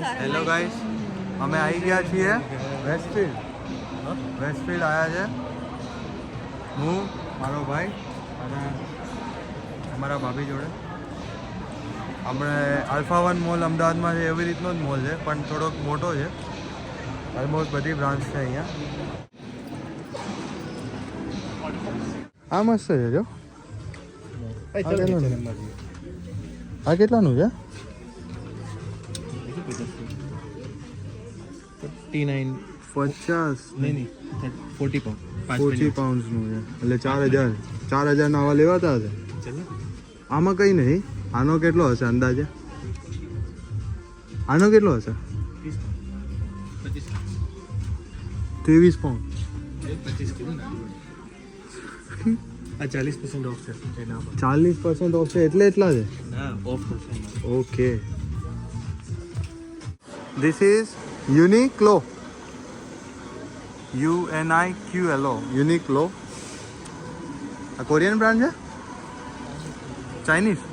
Hello guys, અમે આવી ગયા છીએ વેસ્ટફિલ્ડ આવ્યા છે. હું, મારો ભાઈ અને અમારા ભાભી જોડે. આપણે આલ્ફા 1 મોલ અમદાવાદમાં છે એવી રીતનો જ મોલ છે, પણ થોડોક મોટો છે. ઓલમોસ્ટ બધી બ્રાન્ચ છે અહીંયા. આ મસ્ત છે જો. આ કેટલાનું છે? 50 નહીં 40 પાઉન્ડ્સનું છે, એટલે 4000 ના આવા લેવાતા હશે. આમાં કંઈ નહીં. આનો કેટલો હશે અંદાજે? આનો કેટલો હશે? 23 પાઉન્ડ. 40% ઓફ છે. 40% ઓફ છે એટલે એટલા છે. Okay, this is Uniqlo. UNIQLO, Uniqlo. આ કોરિયન બ્રાન્ડ છે? ચાઇનીઝ?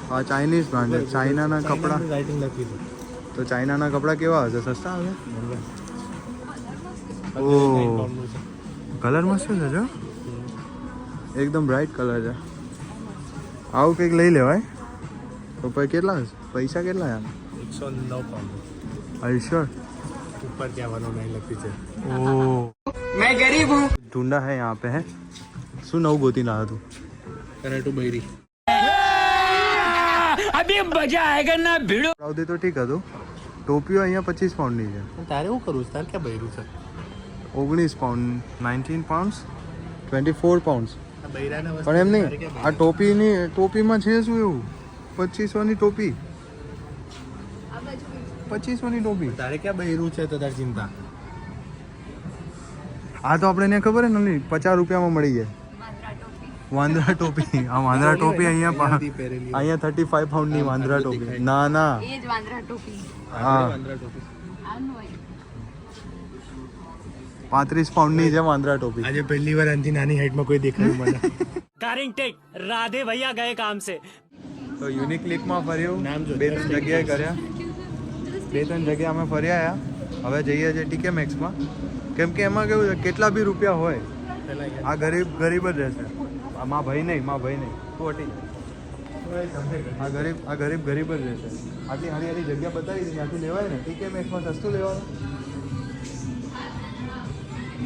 હા, ચાઇનીઝ બ્રાન્ડ છે. ચાઇનાના કપડાં. તો ચાઇનાના કપડાં કેવા હશે? સસ્તા હશે? ઓહ, કલર મસ્ત છે જો, એકદમ બ્રાઇટ કલર છે. આવું કંઈક લઈ લેવાય. તો પછી કેટલા હશે? પૈસા કેટલા યાર? 109 પાઉન્ડ. આયુષ્યોર? ऊपर क्या बनो नहीं लगती है. ओह, मैं गरीब हूँ. ढूंढा है यहाँ पे है. શું નવું ગોતી લાવ્યો તું? કરાટુ બૈરી. અભી મજા આયેગા ના ભીડો. આવતી તો ઠીક હતું. ટોપીઓ અહીંયા 25 પાઉન્ડની છે. તારે શું કરવું છે? તારે ક્યાં બૈરું છે? 19 પાઉન્ડ, 19 પાઉન્ડ, 24 પાઉન્ડ. બૈરાના વસ્તુ પણ એમ નહીં, આ ટોપીમાં છે શું એવું? 2500ની ટોપી. 2500ની ટોપી. તારે ક્યાં બૈરું છે? તો તારી ચિંતા. આ તો આપણે એને ખબર ને, 50 રૂપિયામાં મળી જાય. વાંદરા ટોપી. આ વાંદરા ટોપી અહીંયા 35 પાઉન્ડની વાંદરા ટોપી. ના ના, એ જ વાંદરા ટોપી. હા, આનું હોય. 35 પાઉન્ડની છે વાંદરા ટોપી. આજે પહેલી વાર આનથી નાની હાઈટમાં કોઈ દેખાયું મને. કારિંગ ટેક રાધે ભૈયા ગયે કામ સે. તો યુનિક ક્લિકમાં ફર્યું, નામ જો. 2-3 જગ્યાએ કર્યા. 2-3 જગ્યાએ અમે ફર્યા આવ્યા. હવે જઈએ છીએ TK Maxxમાં. કેમ કે એમાં કેવું છે, કેટલા બી રૂપિયા હોય, આ ગરીબ જ રહેશે. માં ભાઈ નહીં, તું હટી. આ ગરીબ જ રહેશે. આટલી સારી જગ્યા બતાવી દીધી, ત્યાંથી લેવાય ને. TK Maxxમાં સસ્તું લેવાનું.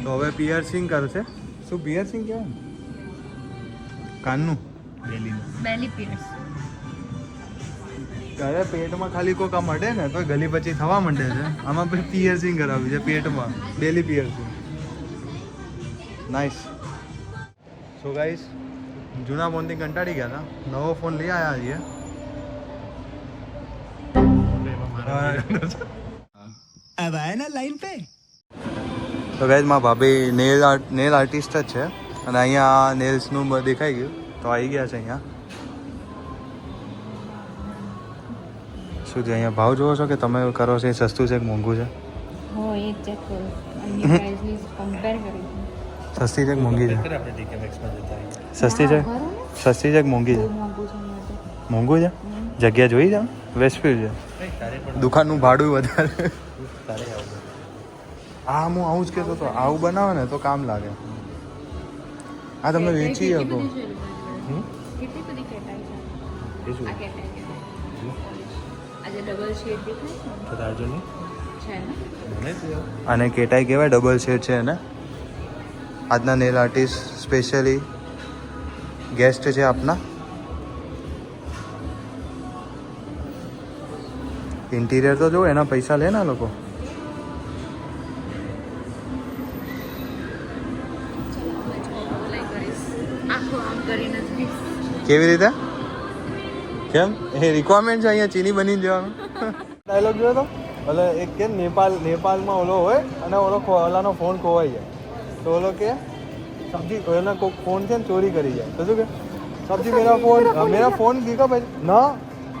તો હવે પિયર્સિંગ કરશે. શું પિયર્સિંગ કહેવાય? કાનનું બેલી પીર્સ. ત્યારે પેટમાં ખાલી કોક આમ અડે ને તો ગલી પછી થવા માંડે છે. આમાં પછી પિયર્સિંગ કરાવ્યું છે પેટમાં, બેલી પિયર્સિંગ. નાઇસ. સો ગાઈસ, જૂના ફોનથી કંટાળી ગયા હતા, નવો ફોન લઈ આવ્યા છીએ. अब आए ना लाइन पे. તો ગાઈસ, મારા ભાભી નેલ આર્ટિસ્ટ જ છે, અને અહીંયા નેલ્સનું દેખાઈ ગયું તો આવી ગયા છે અહીંયા. શું છે અહીંયા ભાવ જોવો છો કે તમે કરો છો? એ સસ્તું છે કે મોંઘું છે? હો, એ ચેક કરો અને પ્રાઇસની કમ્પેર કરી. સસ્તી છે કે મોંઘી છે? આપણે TK Maxxમાં જતા રહીએ. સસ્તી છે? સસ્તી છે કે મોંઘી છે? મોંઘું છે મને તો. મોંઘું છે? જગ્યા જોઈ જાવ, વેસ્ટફિલ્ડ છે. તારે પણ દુકાનનું ભાડું વધારે. તારે આવું. હા, હું આવું જ કહેતો હતો. આવું બનાવે ને તો કામ લાગે. આ તમે વેચી શકો. કેટલી બધી કેટાઈ છે. એ શું? આ કેટાઈ આજે ડબલ શેડ દેખાય તો તારે જો નહીં છે ને. મને જ અને કેટાઈ કહેવાય, ડબલ શેડ છે એને. આજના નેલ આર્ટિસ્ટ સ્પેશિયલી ગેસ્ટ છે આપના. ઇન્ટિરિયર તો જો, એના પૈસા લે ને આ લોકો. આખું આમ કરીને જ કેવી રીતે? કેમ? એ રિક્વાયરમેન્ટ છે અહીંયા ચીની બની જવાનું. ડાયલોગ જોયો તો? એટલે એક કે નેપાળમાં ઓલો હોય અને ઓલાનો ફોન ખોવાઈ જાય, તો ઓલો કે સબ્જી, એના કોઈ ફોન છે ને ચોરી કરી જાય, તો શું કે સબ્જી મેરા ફોન દીખા ભાઈ ના,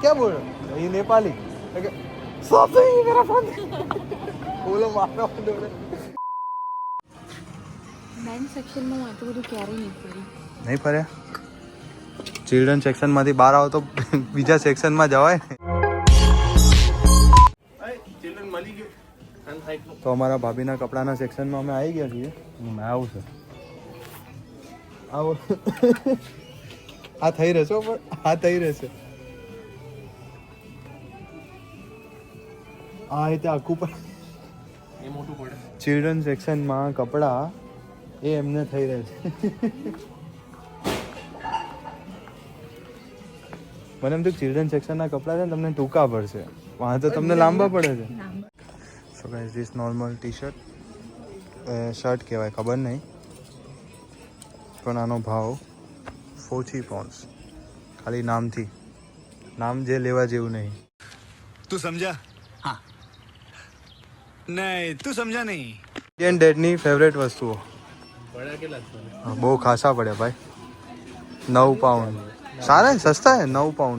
ક્યાં બોલ એ નેપાલી કે સબ્જી મેરા ફોન. ઓલો મારા મેન સેક્શનમાં હું આટલું બધું ક્યારેય નહીં ફરી. નહીં ફર્યા? ચિલ્ડ્રન સેક્શનમાંથી બહાર આવો તો બીજા સેક્શનમાં જવાય ને. તો અમારા ભાભીના કપડાના સેક્શનમાં અમે આવી ગયા છીએ. આવું છે. આવો આ થઈ રહેશે પણ આ થઈ રહેશે. આ રીતે આખું પણ એ મોટું પડે. ચિલ્ડ્રન સેક્શનમાં કપડાં એ એમને થઈ રહે છે. મને એમ તો ચિલ્ડ્રન સેક્શનના કપડાં છે ને તમને ટૂંકા પડશે, વાં તો તમને લાંબા પડે છે. So guys this normal T shirt shirt કહેવાય ખબર નહીં, પણ આનો ભાવ 40 pounds ખાલી નામથી. નામ જે લેવા જેવું નહીં. तू समझा? हाँ नहीं तू समझा नहीं. ઇન્ડિયન ડેડની ફેવરેટ વસ્તુઓ પડ્યા કેટલા છે? બહુ ખાસા પડ્યા ભાઈ. 9 pound સારા સસ્તા છે. 9 pound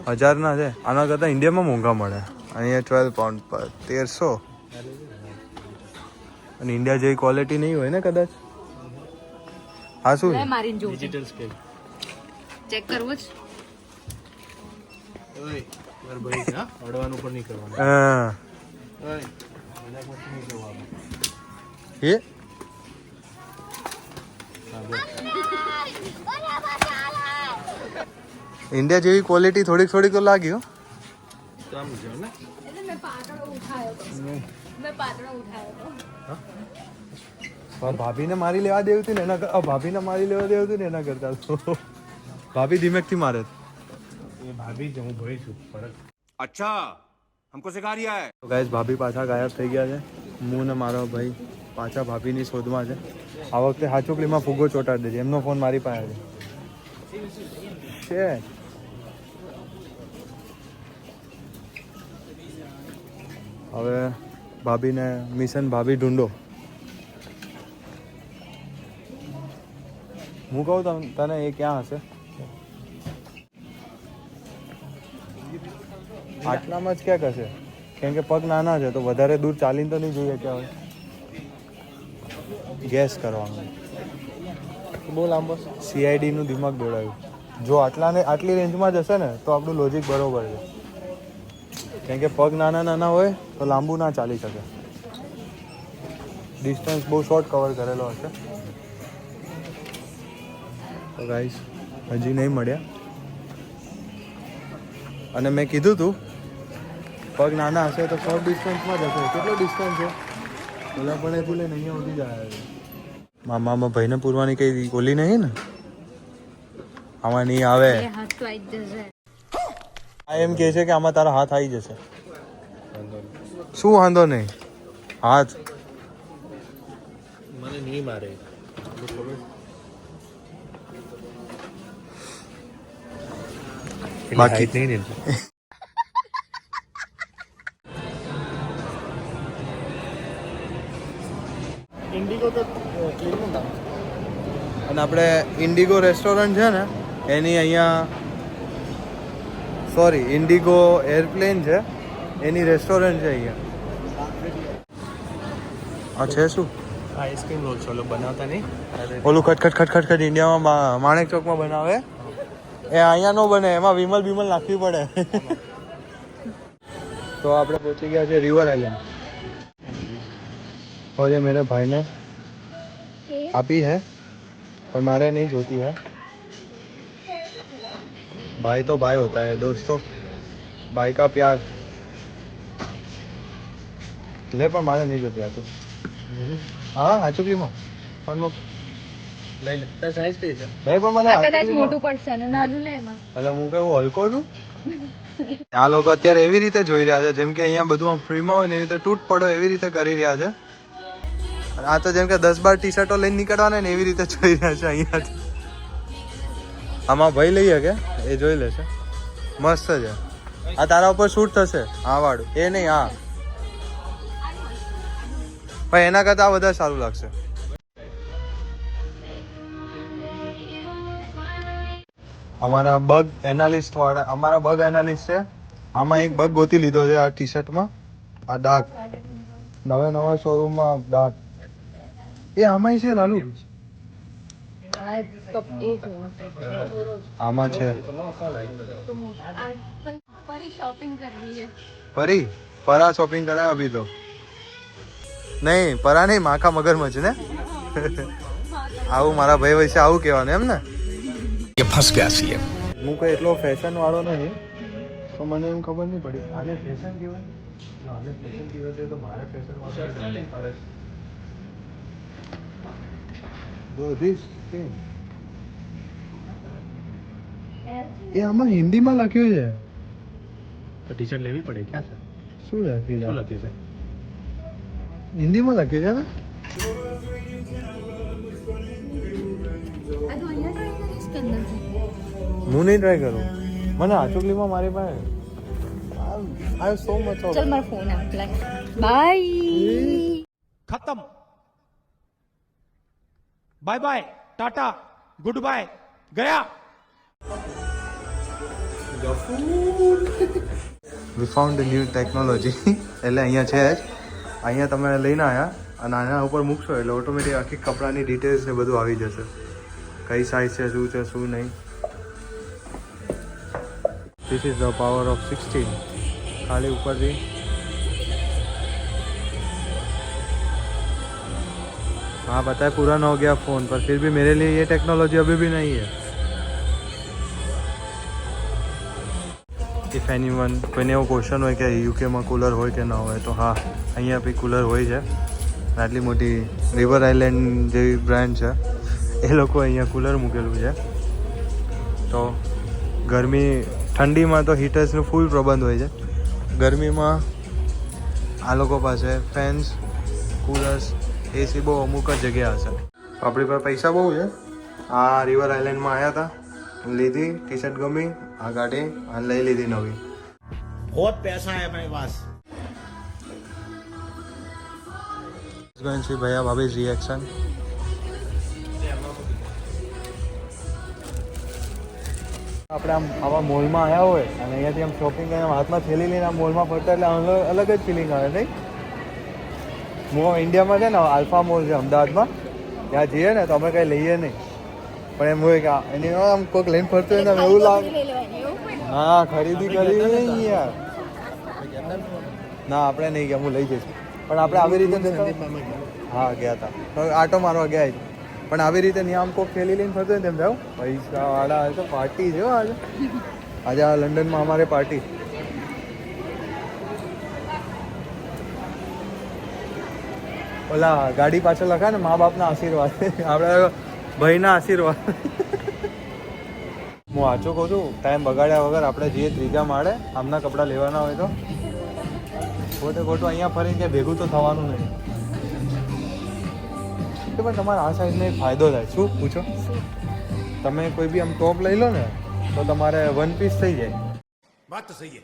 1000ના છે. આના કરતાં ઇન્ડિયામાં મોંઘા મળે. અહીંયા 12 pound પર 1300. અને ઇન્ડિયા જેવી ક્વોલિટી નહીં હોય ને કદાચ. હા શું છે? મારીને જોઉં ડિજિટલ સ્કેલ. ચેક કરવું જ. ઓય માર ભાઈ છે હા, અડવાનું પણ નહીં કરવાનું. હા ઓય મજાકમાંથી નહીં કરવાનું. એ ઇન્ડિયા જેવી ક્વોલિટી થોડીક થોડીક તો લાગી હો. તો આમ જો ને એટલે મેં પાતળો ઉઠાયો તો. ભાભીને મારી લેવા દેવું હતું ને એના ભાભીને મારી લેવા દેવું હતું ને એના કરતા તો ભાભી ધીમેકથી મારે. એ ભાભી જ હું ભાઈ છું. ફરક अच्छा हमको सिखा रिया है. તો ગાઈસ ભાભી પાછા ગાયબ થઈ ગયા છે. હું ને મારો ભાઈ પાછા ભાભીની શોધમાં છે. આ વખતે હાચુકલીમાં ફુગ્ગો ચોંટાડી દેજે. એમનો ફોન મારી પાસે છે. હવે ભાભીને મિશન ભાભી ઢૂંઢો. હું કહું તને એ ક્યાં હશે? આટલામાં જ ક્યાંક હશે, કેમ કે પગ નાના છે તો વધારે દૂર ચાલીને તો નહીં જોઈએ કે હવે ગેસ કરવાનું. બહુ લાંબો સીઆઈડીનું દિમાગ દોડાયું. જો આટલી રેન્જમાં જ હશે ને તો આપણું લોજિક બરોબર છે, કેમ કે પગ નાના નાના હોય તો લાંબુ ના ચાલી શકે. ડિસ્ટન્સ બહુ શોર્ટ કવર કરેલો હશે. તો ગાઈસ હજી નહીં મળ્યા. અને મેં કીધું તું પગ નાના હશે તો શોર્ટ ડિસ્ટન્સમાં જ હશે. કેટલો ડિસ્ટન્સ છે? ઓલા પણ એ લઈને અહીંયા ઉડી જાય. મામા ભાઈને પૂરવાની કઈ ઓલી નહીં ને? આમાં નહીં આવે. હાથ તો આવી જ જશે. આ એમ કહે છે કે આમાં તારા હાથ આવી જશે. શું વાંધો નહીં? હાથ મને નહીં મારે. બાકી નહીં ને ઇન્ડિગો તો અને આપણે ઇન્ડિગો રેસ્ટોરન્ટ છે ને એની અહીંયા સોરી ઇન્ડિગો એરપ્લેન છે એની રેસ્ટોરન્ટ છે અહીંયા. આ છે શું? આઈસ્ક્રીમ રોલ છે. ઓલો બનાવતા નહીં ઓલું ખટખટ ઇન્ડિયામાં માણેક ચોકમાં બનાવે એ અહીંયા નો બને. એમાં વિમલ નાખવી પડે. તો આપણે પહોંચી ગયા છે रिवर आइलैंड. और ये मेरे भाई ने आपी है पर मारे नहीं जोती है. भाई तो भाई होता है दोस्तों. भाई का प्यार ले पर मारे नहीं जोती है. हाँ आ चुकी मैं લઈ લે. તાર સાઈઝ કઈ છે? નહીં પણ મને કદાચ મોટું પડશે ને નાનું લે એમાં. એટલે હું કેવું હલકો છું. આ લોકો અત્યારે એવી રીતે જોઈ રહ્યા છે જેમ કે અહીંયા બધું આમ ફ્રીમાં હોય ને એવી રીતે તૂટ પડો એવી રીતે કરી રહ્યા છે. અને આ તો જેમ કે 10-12 ટી શર્ટો લઈને નીકળવાના ને એવી રીતે જોઈ રહ્યા છે અહીંયાથી. આમાં ભાઈ લઈ શકે એ જોઈ લેશે. મસ્ત છે. આ તારા ઉપર શૂટ થશે. હા વાળું એ નહીં. હા ભાઈ એના કરતાં આ વધારે સારું લાગશે. અમારા બગ એનાલિસ્ટ છે. આમાં એક બગ ગોતી લીધો છે આ ટી શર્ટમાં. આ ડાર્ક નવા શોરૂમમાં ડાર્ક એ આમાંય છે લાલુ. આમાં છે ફરી શોપિંગ કરવી છે. પરી પરા શોપિંગ કરાય અભી તો નહીં પરા નહીં માખા મગરમચ્છ ને આવું મારા ભાઈ વચ્ચે આવું કહેવાનું એમ ને ये फंस गया सीएम હું કઈ એટલો ફેશન વાળો નહીં તો મને એમ ખબર નહીં પડી આને ફેશન કહેવાય આને ફેશન કહેવાય તો મારે ફેશન વાળો ધીસ થિંગ એ આમાં હિન્દીમાં લખ્યું છે તો ટી શર્ટ લેવી પડે ક્યાં છે શું લખ્યું શું છે લખ્યું છે હિન્દીમાં લખ્યું છે ને આ તો અહીંયા ટ્રાય કરીશ કે અંદર છે? હું નહીં ટ્રાય કરું મને આચુકલીમાં મારી પાસે આઈ સો મચ ઓફ ચલ મારો ફોન આપ લાય બાય खत्म बाय बाय टाटा गुड बाय गया વી ફાઉન્ડ ન્યૂ ટેકનોલોજી એટલે અહીંયા છે જ અહીંયા તમે લઈને આવ્યા અને આના ઉપર મૂકશો એટલે ઓટોમેટિક આખી કપડાની ડિટેલ્સ ને બધું આવી જશે કઈ સાઇઝ છે શું નહીં this is the power of 16 ખાલી ઉપરથી हाँ पता है पुराना हो गया फ़ोन पर फिर भी मेरे लिए ये टेक्नोलॉजी अभी भी नहीं है ઇફ એનીવન કોઈને એવો ક્વેશ્ચન હોય કે યુકેમાં કુલર હોય કે ના હોય તો હા અહીંયા બી કુલર હોય છે આટલી મોટી રિવર આઇલેન્ડ જેવી બ્રાન્ડ છે એ લોકો અહીંયા કુલર મૂકેલું છે તો ગરમી ઠંડીમાં તો હીટર્સનું ફૂલ પ્રબંધ હોય છે ગરમીમાં આ લોકો પાસે ફેન્સ કુલર્સ એસી બહુ અમુક જ જગ્યા હશે આપણી પાસે પૈસા બહુ છે આ રિવર આઇલેન્ડમાં આવ્યા હતા લીધી ટી શર્ટ ગમી આ ગાડી આ લઈ લીધી નવી बहुत पैसा है अपने पास going to see Bhaiya ભાભી's reaction આપણે આમ આવા મોલમાં આવ્યા હોય અને અહીંયાથી આમ શોપિંગ કરીને હાથમાં થેલી લઈને આમ મોલમાં ફરતા એટલે અલગ જ ફિલિંગ આવે નહીં હું ઇન્ડિયામાં છે ને આલ્ફા મોલ છે અમદાવાદમાં ત્યાં જઈએ ને તો અમે કંઈ લઈએ નહીં પણ એમ હોય કે એની આમ કોઈક લઈને ફરતું હોય ને એવું લાગે હા ખરીદી કરી નહીં યાર ના આપણે નહીં ગયા હું લઈ જઈશ પણ આપણે આવી રીતે હા ગયા હતા આટો મારવા ગયા જ પણ આવી રીતે ત્યાં આમ કોઈક થેલી લઈને ફરતું હોય ને તેમ જાવ પૈસા વાળા તો પાર્ટી છે આજે આજે આ લંડનમાં અમારે પાર્ટી ઓલા ગાડી પાછળ લખાય ને મા બાપના આશીર્વાદ આપણે ભાઈના આશીર્વાદ હું વાંચો કહું છું ટાઈમ બગાડ્યા વગર આપણે જઈએ ત્રીજા માળે આમના કપડાં લેવાના હોય તો ખોટું અહીંયા ફરીને કે ભેગું તો થવાનું નહીં તો પણ તમારે આ સાઈઝનો એક ફાયદો થાય શું પૂછો તમે કોઈ બી આમ ટોપ લઈ લો ને તો તમારે વન પીસ થઈ જાય बात तो सही है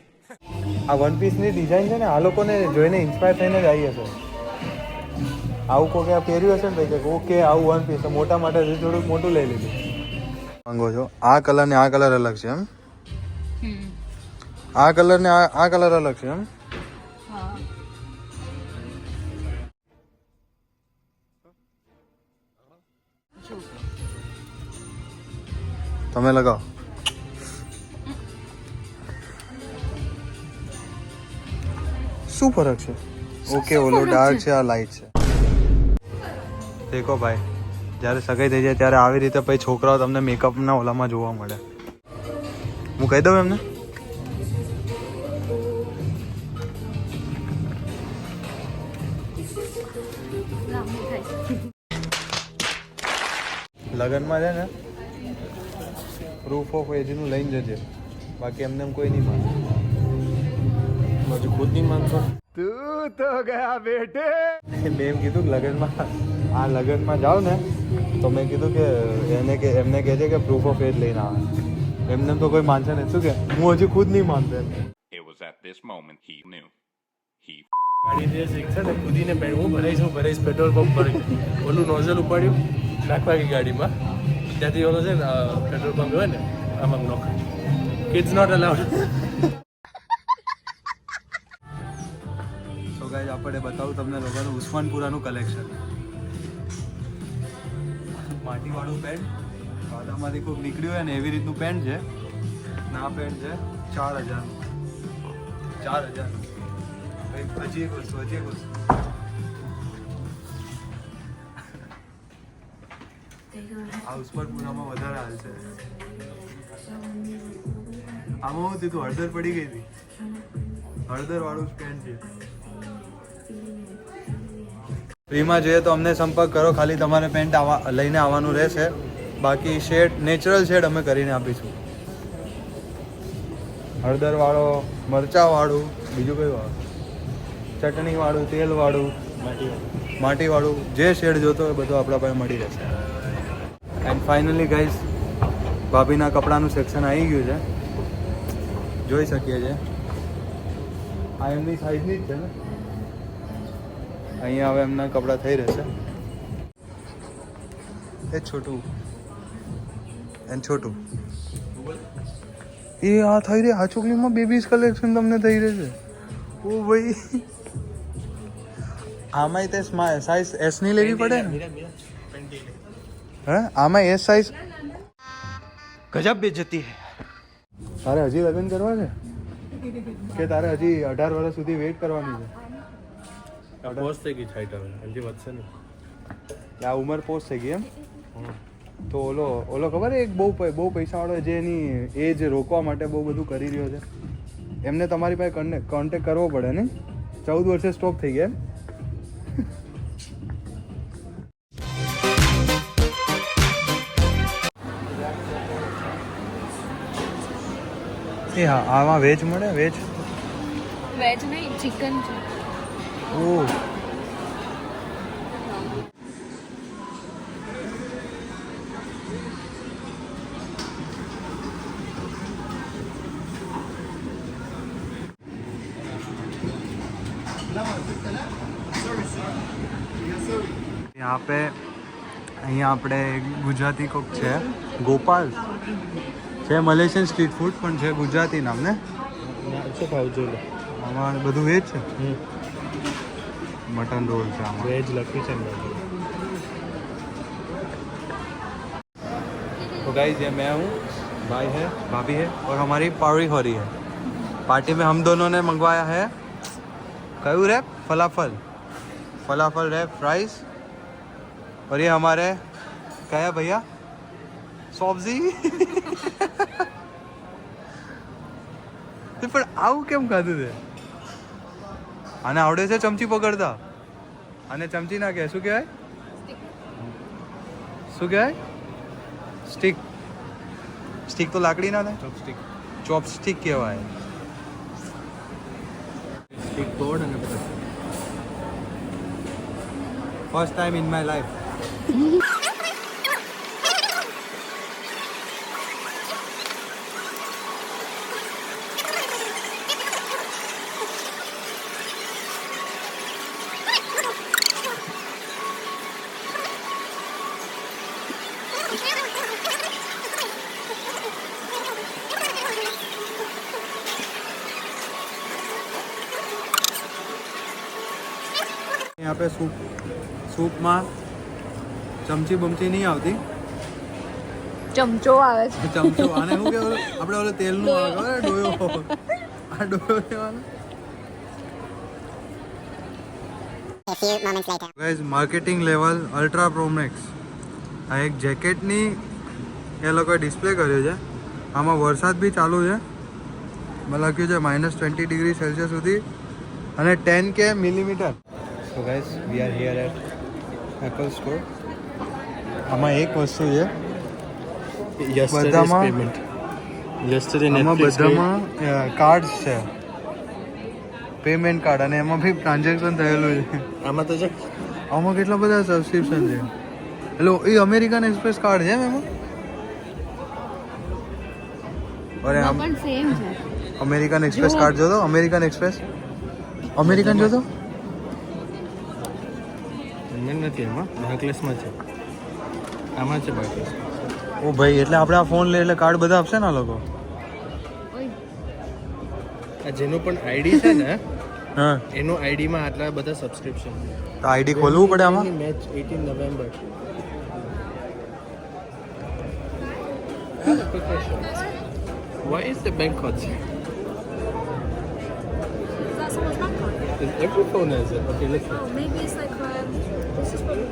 આ વન પીસની ડિઝાઇન છે ને આ લોકોને જોઈને ઇન્સ્પાયર થઈને જ આવી હશે આવું કોઈ પહેર્યું હશે ને કે ઓકે આવું વન પીસ મોટા માટે થોડુંક મોટું લઈ લીધું માંગો છો આ કલર ને આ કલર અલગ છે એમ આ કલર ને આ કલર અલગ છે એમ તમે લગાવો શું ફરક છે ઓકે ઓલો ડાર્ક છે આ લાઇટ છે દેખો ભાઈ જ્યારે સગાઈ થઈ જાય ત્યારે આવી રીતે પછી છોકરાઓ તમને મેકઅપના ઓલામાં જોવા મળે હું કહી દઉં એમને લગ્નમાં છે ને પ્રૂફ ઓફ એજનું લઈને જજે બાકી એમને કોઈ નહીં માને બાજુ ખુદ નહીં માનતો તું તો ગયા બેટે મેં એમ કીધું કે લગ્નમાં જાઓ ને તો મેં કીધું કે એમને કહેજે કે પ્રૂફ ઓફ એજ લઈને આવે એમને તો કોઈ માનશે નહીં શું કે હું હજી ખુદ નહીં માનતો એમ It was at this moment he knew. He ગાડી ડ્રેસ એક છે ને ખુદીને હું ભરાઈશ પેટ્રોલ પંપ પર ઓલું નોઝલ ઉપાડ્યું નાખવા ગઈ ગાડીમાં ત્યાંથી ઓલો છે ને પેટ્રોલ પંપ હોય ને આમાં નોખ કિડ્સ નોટ અલાઉડ તો ગાઈસ આપણે બતાવું તમને લોકોનું ઉસ્માનપુરાનું કલેક્શન માટીવાળું પેન્ટ વાદામાંથી ખૂબ નીકળ્યું હોય ને એવી રીતનું પેન્ટ છે ના પેન્ટ છે 4,000 4,000 હજી એક વસ્તુ હાઉસ પર પૂરામાં વધારે હાલ છે. આમાં હું થયું હળદર પડી ગઈ હતી. હળદર વાળું સ્ટેન્ડ છે. ફ્રીમાં જોઈએ તો અમને સંપર્ક કરો. ખાલી તમારે પેન્ટ લઈને આવવાનું રહેશે. બાકી શેડ નેચરલ શેડ અમે કરીને આપીશું. હળદર વાળો, મરચા વાળું, બીજું કયું વાળું, ચટણી વાળું, તેલ વાળું, માટી વાળું, જે શેડ જોતો હોય બધું આપણા પાસે મળી રહેશે. એન્ડ ફાઇનલી ગાઈઝ ભાભીના કપડાનું સેક્શન આવી ગયું છે. જોઈ શકીએ છીએ. આ એમની સાઈઝની જ છે ને. અહીંયા હવે એમના કપડાં થઈ રહેશે. એ છોટું એ આ થઈ રહી. આ છોકરીમાં બેબીઝ કલેક્શન તમને થઈ રહેશે. ઓ ભાઈ આમાંય તે સાઈઝ એસ ની લેવી પડે ને. હે આમાં એસ સાઈઝ. गजब बेइज्जती है. તારે હજી લગ્ન કરવા છે કે તારે હજી 18 વર્ષ સુધી વેઇટ કરવાની છે? પોસ્ટ થઈ ગઈ છે હાઈટ હવે હજી વધશે નહીં. આ ઉંમર પોસ્ટ થઈ ગઈ એમ? તો ઓલો ખબર એક બહુ પૈસાવાળો જે એની એજ રોકવા માટે બહુ બધું કરી રહ્યો છે. એમને તમારી પાસે કોન્ટેક્ટ કરવો પડે ને. 14 વર્ષે સ્ટોપ થઈ ગયા એમ? એ હા આમાં વેજ મળે? વેજ નહીં, ચિકન છે. ઓહ यहाँ पे અહીંયા આપણે ગુજરાતી કોક છે ગોપાલ છે. મલેશિયન સ્ટ્રીટ ફૂડ પણ છે. ગુજરાતી નામ ને. શું ખાવ જોઈએ? આમાં બધું વેજ છે. मटन रोल છે આમાં. વેજ લખી છે ને. तो गाइस ये मैं हूँ, भाई है, भाभी है और हमारी पार्टी हो रही है. पार्टी में हम दोनों ने मंगवाया है कयू रैप फलाफल रैप फ्राइज. और ये हमारे क्या है भैया सब्जी. પણ આવું કેમ ખાધું છે? આને આવડે છે ચમચી પકડતા? આને ચમચી ના કહે, શું કહેવાય? શું કહેવાય? સ્ટીક તો લાકડી ના થાય. ચોપસ્ટિક કહેવાય. સ્ટીક તોડ અને first time in my life. यहाँ पे सूपમાં ચમચી બમચી નહીં આવતી. ચમચો આવે છે. ચમચો આને શું કહેવાય? આપણે ઓલો તેલનું આવે ખબર? ડોયો. આ ડોયો લેવાનો. Guys marketing level ultra pro max. આ એક જેકેટની એ લોકોએ ડિસ્પ્લે કર્યો છે. આમાં વરસાદ બી ચાલુ છે. લખ્યું છે -20 ડિગ્રી સેલ્સિયસ સુધી અને 10K millimetre. So guys, we are here at Apple store. આમાં એક વસ્તુ છે બધામાં કાર્ડ્સ છે, પેમેન્ટ કાર્ડ, અને એમાં બી ટ્રાન્ઝેક્શન થયેલું છે. આમાં તો છે આમાં કેટલા બધા સબસ્ક્રિપ્શન છે. એટલે એ અમેરિકન એક્સપ્રેસ કાર્ડ છે એમાં. અરે આમ પણ સેમ છે. અમેરિકન એક્સપ્રેસ કાર્ડ જોતો. અમેરિકન એક્સપ્રેસ અમેરિકન જોતો. નથી આમાં બાકલેસમાં છે. આમાં છે બાકલેસ. ઓ ભાઈ, એટલે આપણે આ ફોન લે એટલે કાર્ડ બધા આપશે ને આ લોકો. આ જેનું પણ આઈડી છે ને હા, એનું આઈડીમાં આટલા બધા સબસ્ક્રિપ્શન. તો આઈડી ખોલવું પડે આમાં. Match 18 November. Why is the bank code? Every phone has it. Okay, let's see. Oh, maybe it's like this is probably.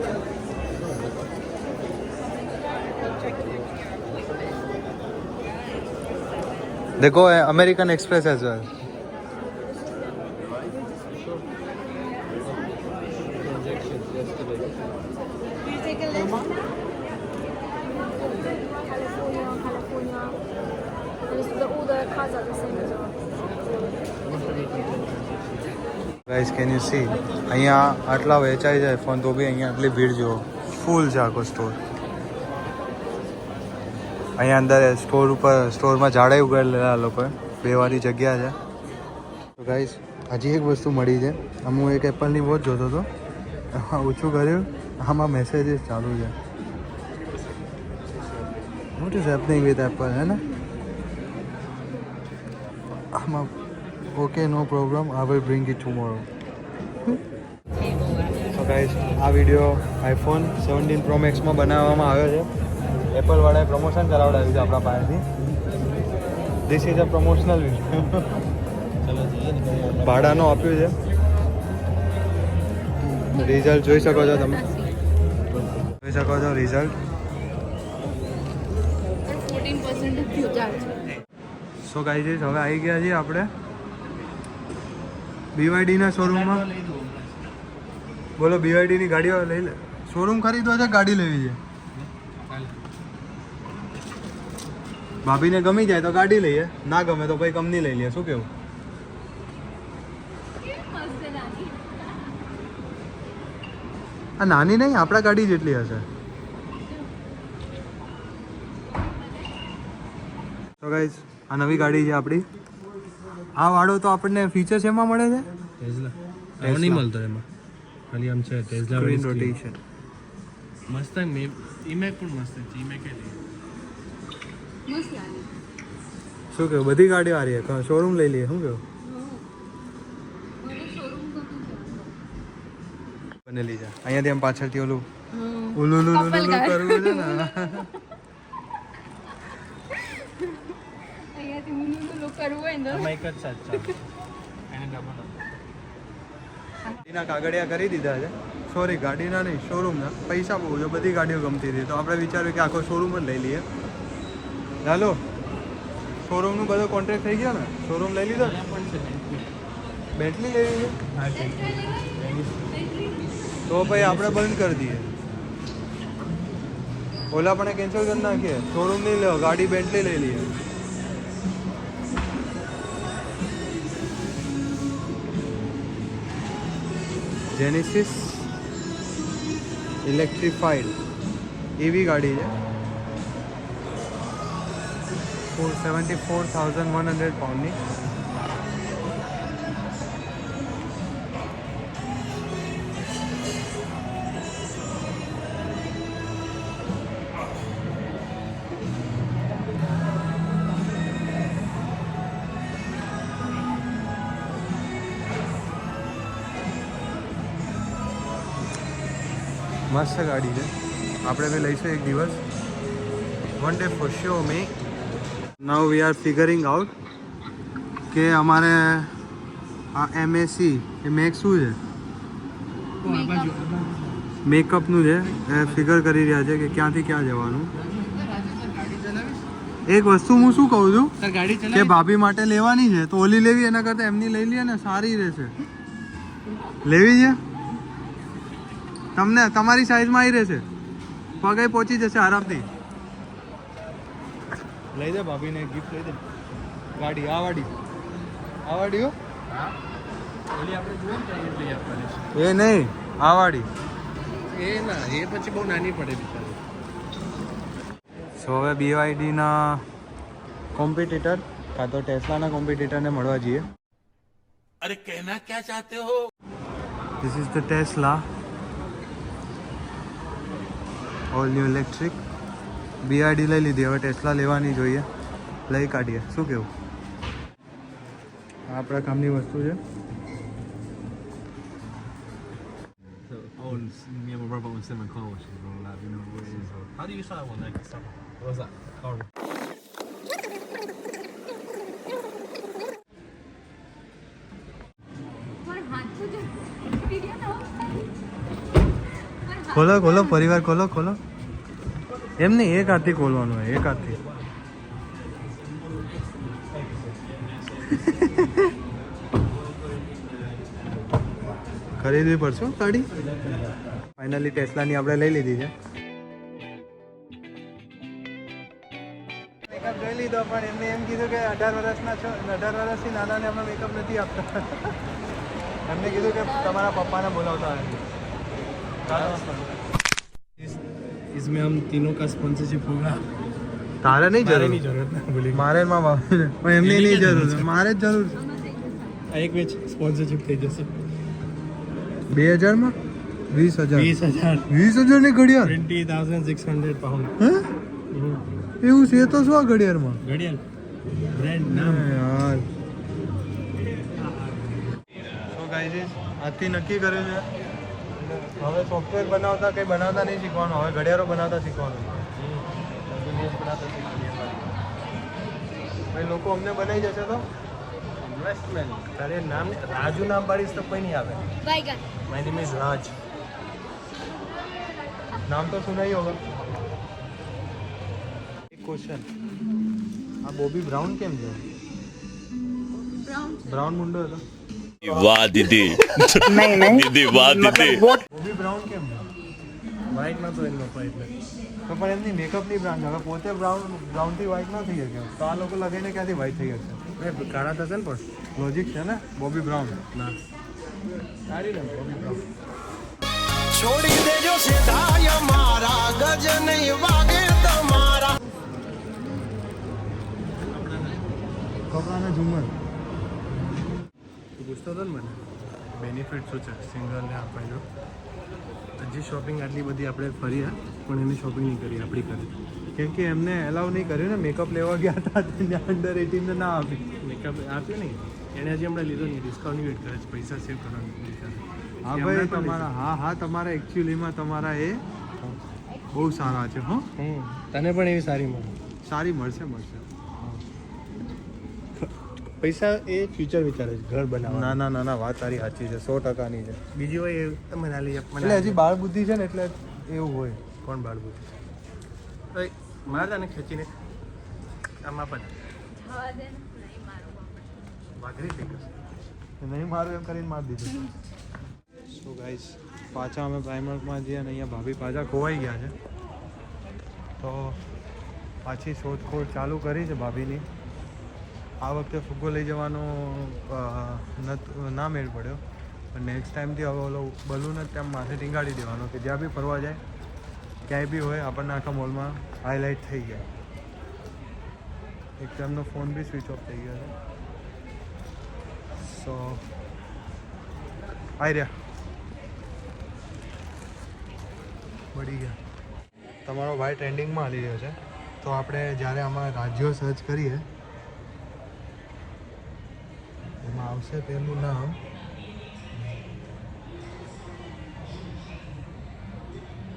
देखो American Express as well. Transactions yesterday. Can you take a list now? California. All the cars are the same as well. Guys can you C અહીંયા આટલા વેચાઈ જાય phone તો બી અહીંયા આટલી ભીડ જુઓ. ફૂલ છે આખો સ્ટોર. અહીંયા અંદર સ્ટોરમાં ઝાડે ઉગાડેલા લોકોએ બેવાની જગ્યા છે. તો ગાઈસ હજી એક વસ્તુ મળી છે. હું એક એપલની વોચ જોતો હતો, ઓછું કર્યું, આમાં મેસેજીસ ચાલુ છે. What is happening with Apple, hey ને? આમાં okay no problem, I will bring it tomorrow. તો ગાઈસ આ વિડીયો આઈફોન 17 પ્રો મેક્સમાં બનાવવામાં આવ્યો છે. એપલવાળાએ પ્રમોશન કરાવડાવ્યું છે આપણા પાસેથી. This is a promotional video. ભાડાનો આપ્યું છે. રિઝલ્ટ જોઈ શકો છો તમે, જોઈ શકો છો રિઝલ્ટ. 14% ચાર્જ. સો ગાઈઝ હવે આવી ગયા છીએ આપણે BYDના શોરૂમમાં. બોલો, BYDની ગાડીઓ લઈ લે. શોરૂમ ખરીદવો છે, ગાડી લેવી છે? ભાભીને ગમી જાય તો ગાડી લઈએ, ના ગમે તો પછી કંપની લઈ લઈએ. શું કેવું? આ નાની નહીં, આપણા ગાડી જેટલી હશે. તો ગાઈઝ આ નવી ગાડી છે આપણી. આ વાળો તો આપણને ફીચર્સ એમાં મળે છે. Tesla. આમાં નહીં મળતો એમાં. ખાલી આમ છે Tesla સ્ક્રીન રોટેશન. મસ્ત મે ઈમેક પણ મસ્ત છે. ઈમેક કે મસ્ત લાગે. શું કેવું? બધી ગાડીઓ આ રહી છે, શોરૂમ લઈ લઈએ. શું કેવું? બનેલી છે અહીંયાથી આમ પાછળથી ઓલું કરવું છે ને. અહીંયાથી ઊનું કરવું હોય ને આમાં એક જ સાચા. એને ડબલ ગાડીના કાગળિયા કરી દીધા છે. સોરી, ગાડીના નહીં, શોરૂમના. પૈસા બહુ છે, બધી ગાડીઓ ગમતી હતી તો આપણે વિચાર્યું કે આખો શોરૂમ જ લઈ લઈએ. ચાલો, શોરૂમનું બધો કોન્ટ્રાક્ટ થઈ ગયો ને? શોરૂમ લઈ લીધો ને? બેન્ટલી લેવી છે તો ભાઈ આપણે બંધ કરી દઈએ. ઓલા પણ કેન્સલ કરી નાખીએ. શોરૂમ નહીં લો, ગાડી બેન્ટલી લઈ લઈએ. જેનેસિસ ઇલેક્ટ્રિફાઈડ એવી ગાડી છે. 74,100 પાઉન્ડની. મસ્ત ગાડી છે. આપણે બી લઈશું એક દિવસ. One day for sure. May now we are figuring out કે અમારે આ MAC એ મેક શું છે? મેકઅપનું છે. એ ફિગર કરી રહ્યા છે કે ક્યાંથી ક્યાં જવાનું. એક વસ્તુ હું શું કહું છું કે ભાભી માટે લેવાની છે તો ઓલી લેવી એના કરતાં એમની લઈ લઈએ ને, સારી રહેશે. લેવી છે તમને? તમારી સાઈઝમાં આવી રહેશે, પગે પહોંચી જશે આરામથી. લઈ દે ભાભીને ગિફ્ટ લઈ દે. ગાડી આ વાડી હો. ઓલી આપણે જોઈએ ને ત્યાં લઈ આપવાની છે. એ નહીં, આ વાડી. એ ના, એ પછી બહુ નાની પડે બિચારી. સો હવે BYDના કોમ્પિટિટર કાં તો ટેસ્લાના કોમ્પિટિટરને મળવા જઈએ. अरे कहना क्या चाहते हो? This is the tesla all new electric. BYD લઈ લીધી, હવે ટેસ્લા લેવાની જોઈએ. લઈ કાઢીએ. શું કેવું? આ આપણા કામની વસ્તુ છે. Oh, me and my brother went to cinema car wash. Like, you know, how do you start one like this? What's that? Car wash. પણ હાથ ખોલો ખોલો પરિવાર ખોલો ખોલો એમ નહીં એક હાથથી ખોલવાનું હોય એક હાથથી ખરીદવી પડશે હો ગાડી ફાઇનલી ટેસ્લાની આપણે લઈ લીધી છે મેકઅપ જોઈ લીધો પણ એમને એમ કીધું કે 18 વર્ષના છો 18 વર્ષથી નાનાને આપણે મેકઅપ નથી આપતા એમને કીધું કે તમારા પપ્પાને બોલાવતા इसमें हम तीनों का स्पॉन्सरशिप होगा તારે નહીં मारे જરૂર नहीं जरूरत ना बोली મારે માં પણ એમને નહીં જરૂર છે મારે જ જરૂર છે एक वेच स्पॉन्सरशिप થઈ જશે 2000 માં 20000 20,000 20000 ની ઘડિયાળ 20,600 પાઉન્ડ હે એવું છે તો શું આ ઘડિયાળમાં ઘડિયાળ બ્રાન્ડ નામ યાર સો ગાઈઝ આજથી નક્કી કર્યું છે હવે સોફ્ટવેર બનાવતા કંઈ બનાવતા નહીં શીખવાનું હવે ઘડિયાળો બનાવતા શીખવાનું ભાઈ લોકો અમને બનાવી જશે તો ઇન્વેસ્ટમેન્ટ તારે નામ રાજુ નામ પાડીશ તો કોઈ નહીં આવે Bye, માય નેમ ઇઝ રાજ નામ તો સુના ही होगा એક ક્વેશ્ચન આ બોબી બ્રાઉન કેમ છે બ્રાઉન મુંડો હતો वाह दीदी दीदी वाह दीदी બોબી બ્રાઉન કેમ છે વ્હાઇટમાં તો એનો એટલે તો પણ એમની મેકઅપની બ્રાન્ડ હવે પોતે બ્રાઉનથી વ્હાઇટ ના થઈ શકે તો આ લોકો લગાવીને ક્યાંથી વ્હાઇટ થઈ શકશે કાળા થશે ને પણ લોજિક છે ને બોબી બ્રાઉન ના સારી ને બોબી બ્રાઉન छोड़ी दे जो सिधाय मारा गज नहीं वागे तुम्हारा કપડાના ઝુમર તું પૂછતો હતો ને મને બેનિફિટ શું છે સિંગલને આપણને હજી શોપિંગ આટલી બધી આપણે ફર્યા પણ એની શોપિંગ નહીં કરી આપણી કરી કેમ કે એમને એલાઉ નહીં કર્યું ને મેકઅપ લેવા ગયા હતા અંડર 18 ને ના આપી મેકઅપ આપ્યું નહીં એણે હજી હમણાં લીધો નહીં ડિસ્કાઉન્ટ વેટ કરે છે પૈસા સેવ કરવાનું હા ભાઈ તમારા હા તમારા એકચ્યુઅલીમાં તમારા એ બહુ સારા છે હો તને પણ એવી સારી મળે સારી મળશે પૈસા એ ફ્યુચર વિચારે છે ઘર બનાવવા ના ના વાત તારી સાચી છે 100%ની છે બીજી હોય એ તમે ના લઈ એટલે હજી બાળ બુદ્ધિ છે ને એટલે એવું હોય કોણ બાળવું મારે તને ખેંચીને આમાં પણ વાઘરી થઈ ગયું નહીં મારું એમ કરીને મારી દીધું સો ગાઈસ પાછા અમે પ્રાઇમર્કમાં જઈએ અને અહીંયા ભાભી પાછા ખોવાઈ ગયા છે તો પાછી શોધખોળ ચાલુ કરી છે ભાભીની આ વખતે ફુગ્ગો લઈ જવાનો ના મેળ પડ્યો પણ નેક્સ્ટ ટાઈમથી હવે ઓલો બલૂન જ ત્યાં માથે ટીંગાડી દેવાનો કે જ્યાં બી ફરવા જાય ક્યાંય બી હોય આપણને આખા મોલમાં હાઇલાઇટ થઈ જાય એક ટાઈમનો ફોન બી સ્વિચ ઓફ થઈ ગયો છે સો આવી રહ્યા મળી ગયા તમારો ભાઈ ટ્રેન્ડિંગમાં હાલી રહ્યો છે તો આપણે જ્યારે આમાં રાજ્યો સર્ચ કરીએ એમાં આવશે પહેલું નામ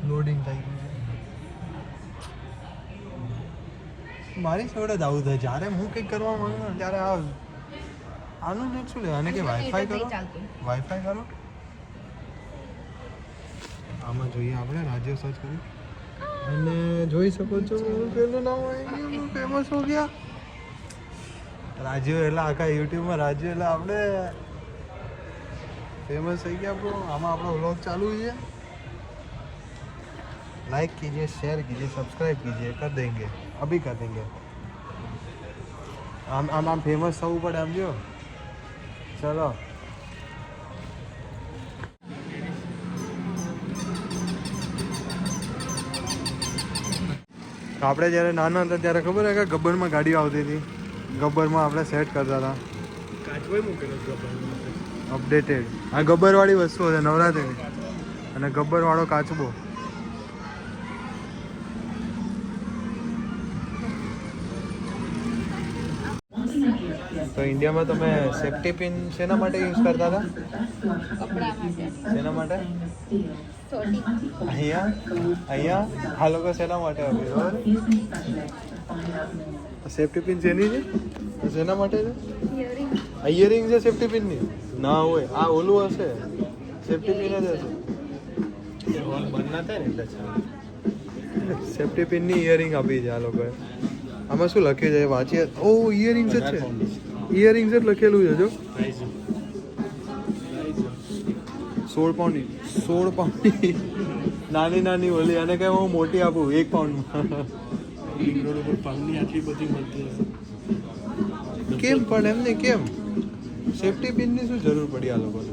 લોડિંગ થઈ ગયું છે મારી જોડે જ આવું થાય જ્યારે હું કંઈક કરવા માંગુ ને ત્યારે આનું નેટ શું લે આને કે વાઈફાઈ કરો વાઈફાઈ કરો આમાં જોઈએ આપણે રાજ્ય સર્ચ કરી અને જોઈ શકો છો પેલું નામ આવી ગયું ફેમસ હો ગયા રાજ્ય એટલે આખા યુટ્યુબમાં રાજ્ય એટલે આપણે फेमस થઈ ગયા બ્રો આમાં આપણો વ્લોગ ચાલू है लाइक कीजिए शेयर कीजिए सब्सक्राइब कीजिए कर देंगे अभी कर देंगे आम फेमस થવું પડે આમ જો ચલો આપણે જ્યારે નાના હતા ત્યારે ખબર હે કે ગબ્બરમાં ગાડીઓ આવતી હતી ગબ્બરમાં આપણે સેટ કરતા હતા કાચબોય મૂકેલો ગબ્બરમાં અપડેટેડ આ ગબ્બરવાળી વસ્તુ છે નવરાત્રિની અને ગબ્બરવાળો કાચબો તો ઇન્ડિયામાં તમે સેફ્ટી પિન શેના માટે યુઝ કરતા હતા કપડા માટે શેના માટે અહીંયા આ લોકો શેના માટે આપે બરાબર સેફ્ટી પિન શેની છે શેના માટે છે ઇયરિંગ છે સેફ્ટી પિનની ના હોય આ ઓલું હશે સેફ્ટી પિન જ હશે બંધ ના થાય ને એટલે ચાલે. સેફ્ટી પિનની ઇયરિંગ આપી છે આ લોકોએ. આમાં શું લખ્યું છે વાંચીએ. ઓ ઇયરિંગ્સ જ છે, ઇયરિંગ્સ જ લખેલું છે જો. 16 પાઉન્ડ નાની નાની ઓલી અને કઈ હું મોટી આપું 1 પાઉન્ડમાં. રિંગ રોડ ઉપર પાઉન્ડની આટલી બધી મળતી હશે. કેમ પણ એમને કેમ સેફ્ટી પિનની શું જરૂર પડી આ લોકોને?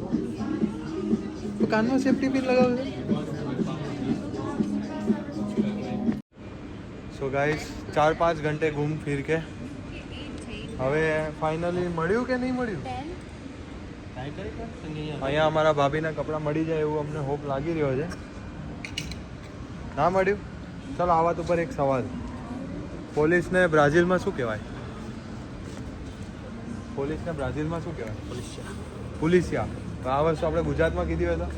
તો કાનમાં સેફ્ટી પિન લગાવશે. સો ગાઈસ 4-5 ઘંटे ઘૂમ ફિર કે હવે ફાઇનલી મળ્યું કે નહીં મળ્યું? ટ્રાય કરી પણ અહીંયા અમારા ભાભીના કપડાં મળી જાય એવું અમને હોપ લાગી રહ્યો છે. ના મળ્યું? ચાલો આ વાત ઉપર એક સવાલ. પોલીસને બ્રાઝિલમાં શું કહેવાય? પોલીસને બ્રાઝિલમાં શું કહેવાય? પોલીસિયા. તો આ વસ્તુ આપણે ગુજરાતમાં કીધી હોય તો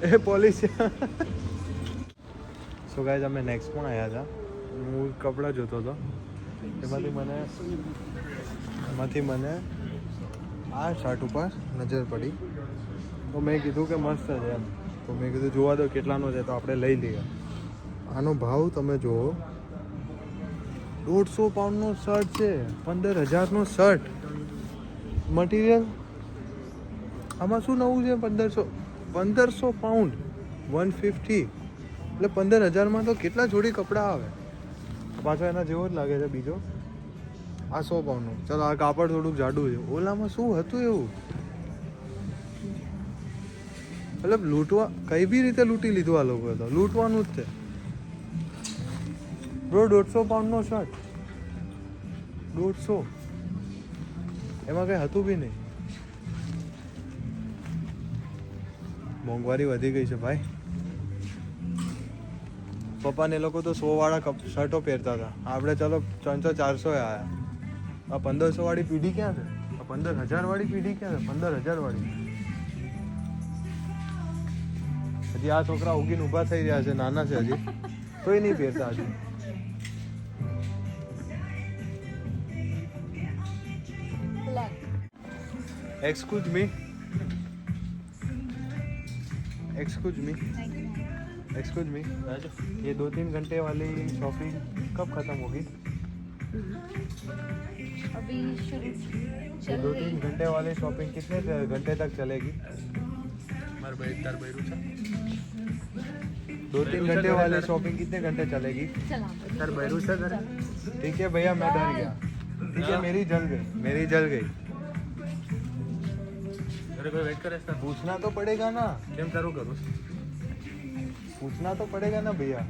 એ પોલીસિયા. સો ગાઈઝ અમે નેક્સ્ટમાં આવ્યા હતા. હું કપડાં જોતો હતો એમાંથી મને આ શર્ટ ઉપર નજર પડી તો મેં કીધું કે મસ્ત છે એમ. તો મેં કીધું જોવા દો કેટલાનો છે તો આપણે લઈ લઈએ. આનો ભાવ તમે જુઓ 150 પાઉન્ડનો શર્ટ છે, 15,000નો શર્ટ. મટીરિયલ આમાં શું નવું છે? 1500 પાઉન્ડ 150 એટલે 15,000માં તો કેટલા જોડી કપડાં આવે. પાછો એના જેવો જ લાગે છે બીજો. આ 100 પાઉન્ડનું. ચાલો આ કાપડ થોડુંક જાડું છે. ઓલામાં શું હતું એવું? મતલબ લૂંટવા કઈ બી રીતે લૂંટી લીધું આ લોકોએ તો. લૂંટવાનું જ છે બ્રો. 150 પાઉન્ડનો શર્ટ 150 એમાં કંઈ હતું બી નહીં. મોંઘવારી વધી ગઈ છે ભાઈ. પપ્પાને એ લોકો તો 100 વાળા શર્ટો પહેરતા હતા. આપણે ચાલો 300-400 આવ્યા. આ 1500 વાળી પીઢી ક્યાં છે? આ 15,000 વાળી પીઢી ક્યાં છે? 15,000 વાળી. હજી આ છોકરા ઉગીને ઊભા થઈ રહ્યા છે, નાના છે હજી, તોય નહીં પહેરતા હજી. एक्सक्यूज मी ये 2-3 घंटे वाली शॉपिंग कब खत्म होगी? अभी शुरू ये 2-3 घंटे वाली शॉपिंग कितने घंटे तक चलेगी? મારા ભાઈ તાર બૈરું છે 2-3 घंटे वाली शॉपिंग कितने घंटे चलेगी? તાર બૈરું છે ઘરે? ठीक है भैया मैं डर गया. ठीक है मेरी जल गई. ઘરે કોઈ વેઇટ કરે છે? पूछना तो पड़ेगा ना. કેમ તારું કરું? पूछना तो पड़ेगा ना भैया.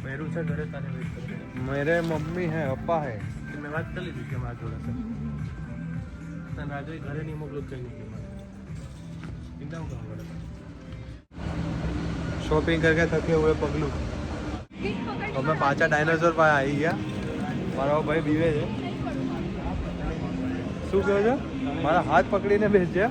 બૈરું છે ઘરે, તારે વેઇટ કરે. मेरे मम्मी है, अप्पा है. મેં વાત કરી લીધી કે મારા જોડે છે. તને આજે ઘરે નહીં મોકલું કંઈ નહીં મને ચિંતા હું કામ કરે. शॉपिंग करके थके हुए पगलू. અમે પાછા ડાયનોસોર પાસે આવી ગયા. મારો ભાઈ બીવે છે. શું કહો છો? મારા હાથ પકડીને બેસજે.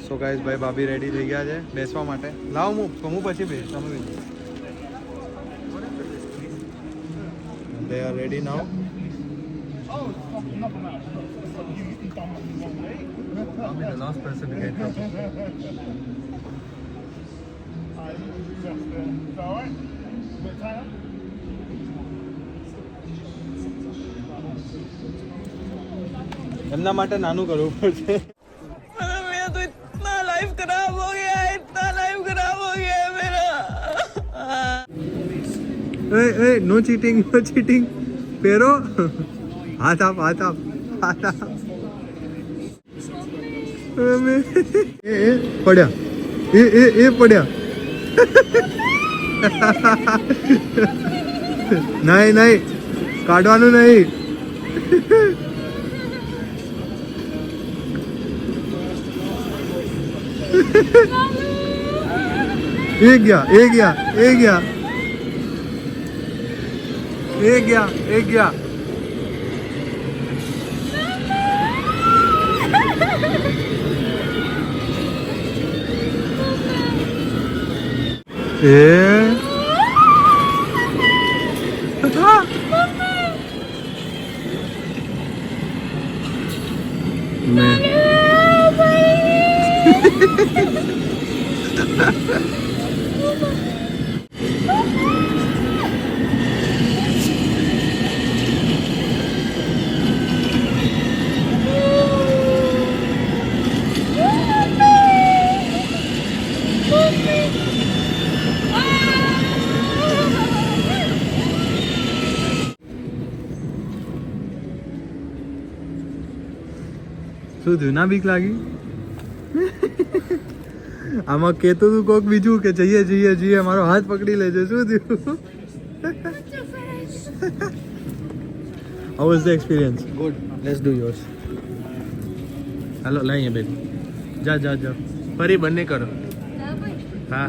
સો ગાઈઝ ભાઈ ભાભી રેડી થઈ ગયા છે બેસવા માટે. લાવો હું પછી બેસ. તમે બેસો. They are ready now. I'll be the last person to get up. એમના માટે નાનું કરવું પડશે. નો ચીટિંગ. પહેરો. હાથ આપ. પડ્યા. એ પડ્યા. નહીં કાઢવાનું નહીં. એ ગયા. શું થયું? ના બીક લાગી? આમાં કહેતો તું કોક બીજું કે જઈએ જઈએ જઈએ, મારો હાથ પકડી લેજે. શું થયું? How was the experience? Good. Let's do yours. હાલો લાઈએ બેન. જા જા જા. ફરી બંને કરો. હા.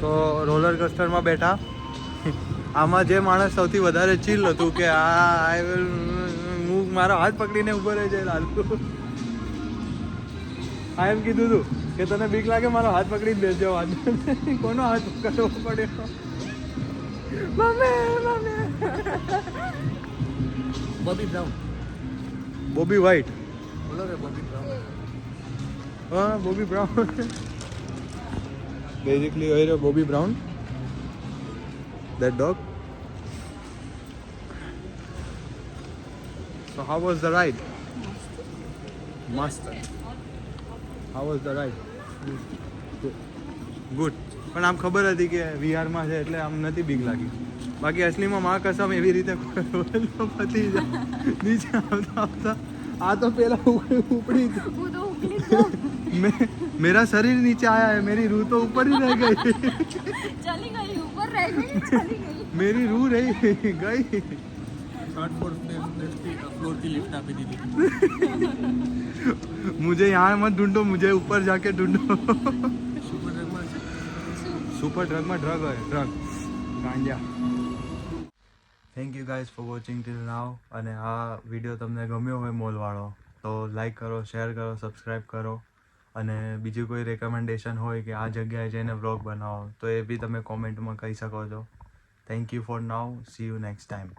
તો રોલર કોસ્ટરમાં બેઠા. આમાં જે માણસ સૌથી વધારે ચીલ હતું કે આઈ વિલ, હું મારો હાથ પકડીને ઊભો રહી જાય લાલુ. આ એમ કીધું હતું કે તને બીક લાગે મારો હાથ પકડીને બેસજો. કોનો હાથ પકડવો પડ્યો? બોબી બ્રાઉન. બોબી વ્હાઇટ. બોલો રે બોબી બ્રાઉન. હા, Bobby brown. Basically, you're Bobby Brown. That dog. So, how was the ride? Mast. How was the ride? Good. પણ આમ ખબર હતી કે વીઆરમાં છે એટલે આમ નથી બીક લાગી. બાકી અસલીમાં માં કસમ એવી રીતે પતી જાય નીચે આવતા આવતા. આ તો પેલા ઉપડી मेरा शरीर नीचे आया है, मेरी रूह तो ऊपर ही रह गई. चली गई ऊपर रह गई, चली गई. मेरी रूह रही गई. थर्ड फोर्थ फ्लोर की लिफ्ट आपी दीदी. मुझे यहाँ मत ढूंढो, मुझे ऊपर जाके ढूंढो. सुपर ड्रग में ड्रग है, ड्रग गांजा. Thank you guys for watching till now. અને આ વિડીયો તમને ગમ્યો હોય મોલવાળો તો લાઈક કરો, શેર કરો, સબસ્ક્રાઈબ કરો. અને બીજું કોઈ રેકમેન્ડેશન હોય કે આ જગ્યાએ જઈને વ્લોગ બનાવો તો એ બી તમે કોમેન્ટમાં કહી શકો છો. Thank you for now. C you next time.